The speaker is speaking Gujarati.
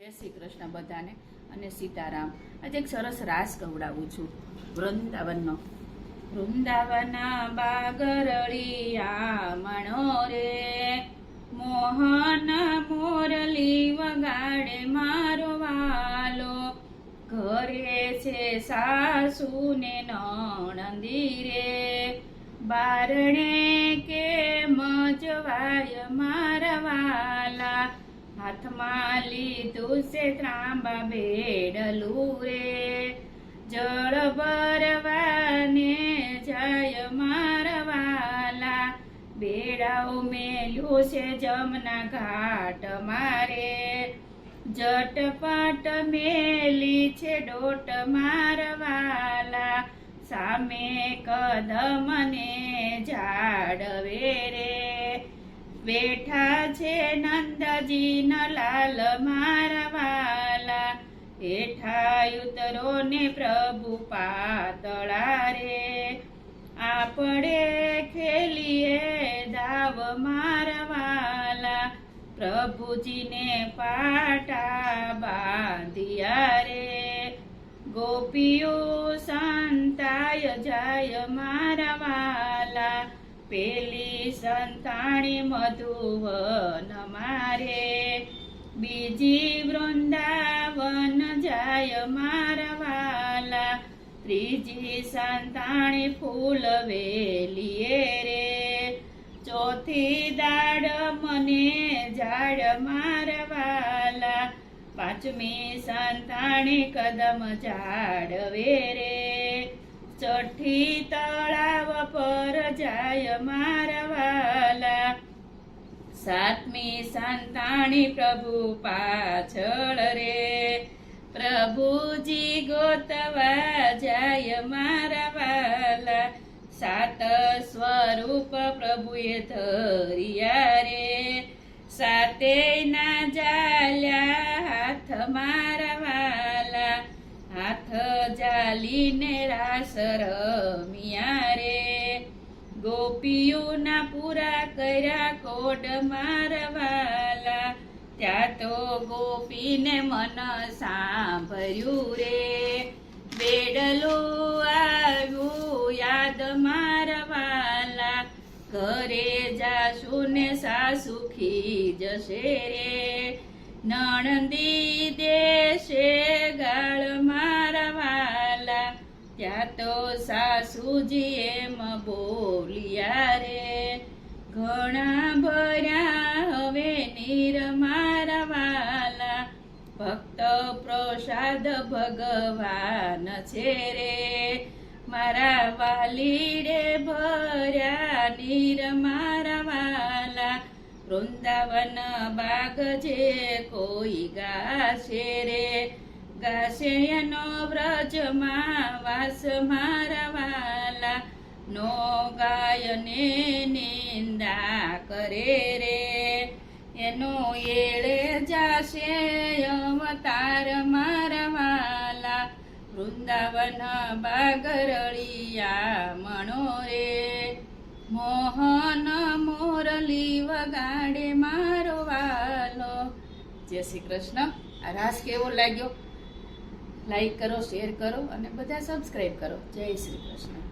જય શ્રી કૃષ્ણ બધાને અને સીતારામ। આજે એક સરસ રાસ ગવડાવું છું વૃંદાવનનો। વૃંદાવન બાગરળિયા મણો રે, મોહન મોરલી વગાડે મારો વાલો। ઘરે છે સાસુ ને નણંદી રે, બારણે કેમ જવાય મારા વાલા। હાથમાં લીધું છે ત્રાંબા બેડલું રે, જળ ભરવાને જાય મારા વાલા। બેડાઓ મેલ્યું છે જમના ઘાટ મારે, જટપટ મેલી છે ડોટ મારા વાલા। સામે કદમ ને ઝાડવે રે, બેઠા છે નંદજી ન લાલ મારા વાલા। હેઠા ઉતરો ને પ્રભુ પાતળા રે, આપણે ખેલીએ દાવ મારા વાલા। પ્રભુજીને પાટા બાંધિયા રે, ગોપીઓ સંતાય જાય મારા વાલા। પેલી સંતાણી મધુવન મારે, બીજી વૃંદાવન જાય મારા વાલા। ત્રીજી સંતાણી ફૂલ વેલીએ રે, ચોથી દાડ મને ઝાડ મારા વાલા। પાંચમી સંતાણી કદમ ઝાડવે રે, છઠ્ઠી તળાવ પર જાય મારા વાલા। સાતમી સંતાણી પ્રભુ પાછળ રે, પ્રભુજી ગોતવા જાય મારા વાલા। સાત સ્વરૂપ પ્રભુએ ધર્યા રે, સાતે ના જાલ્યા હાથ મારા વાલા। હાથ જાલીને રાસ રમિયા રે, ગોપીઓના પૂરા કર્યા કોડ મારા વાલા। ત્યાં તો ગોપીને મન સાંભળ્યું રે, બેડલું આવ્યું યાદ મારા વાલા। ઘરે જાશું ને સાસુ ખીજશે રે, નણંદી દેશે ગાળ મારા વાલા। ત્યાં તો સાસુજી એમ બોલ્યા રે, ઘણા ભર્યા હવે નીર મારા વાલા। ભક્ત પ્રસાદ ભગવાન છે રે, મારા વાલીડે ભર્યા નીર મારા વાલા। વૃંદાવન બાગ જે કોઈ ગાશે રે, ગાશે એનો વ્રજમાં વાસ મારા વાલા। નો ગાયને નિંદા કરે રે, એનો એળે જાશે અવતાર મારા વાલા। વૃંદાવન બાગરળિયા મણો રે, મોહન મોરલી વગાડે મારો વાલો। જય શ્રી કૃષ્ણ। આ રાસ કેવો લાગ્યો? લાઈક કરો, શેર કરો અને બધા સબસ્ક્રાઈબ કરો। જય શ્રી કૃષ્ણ।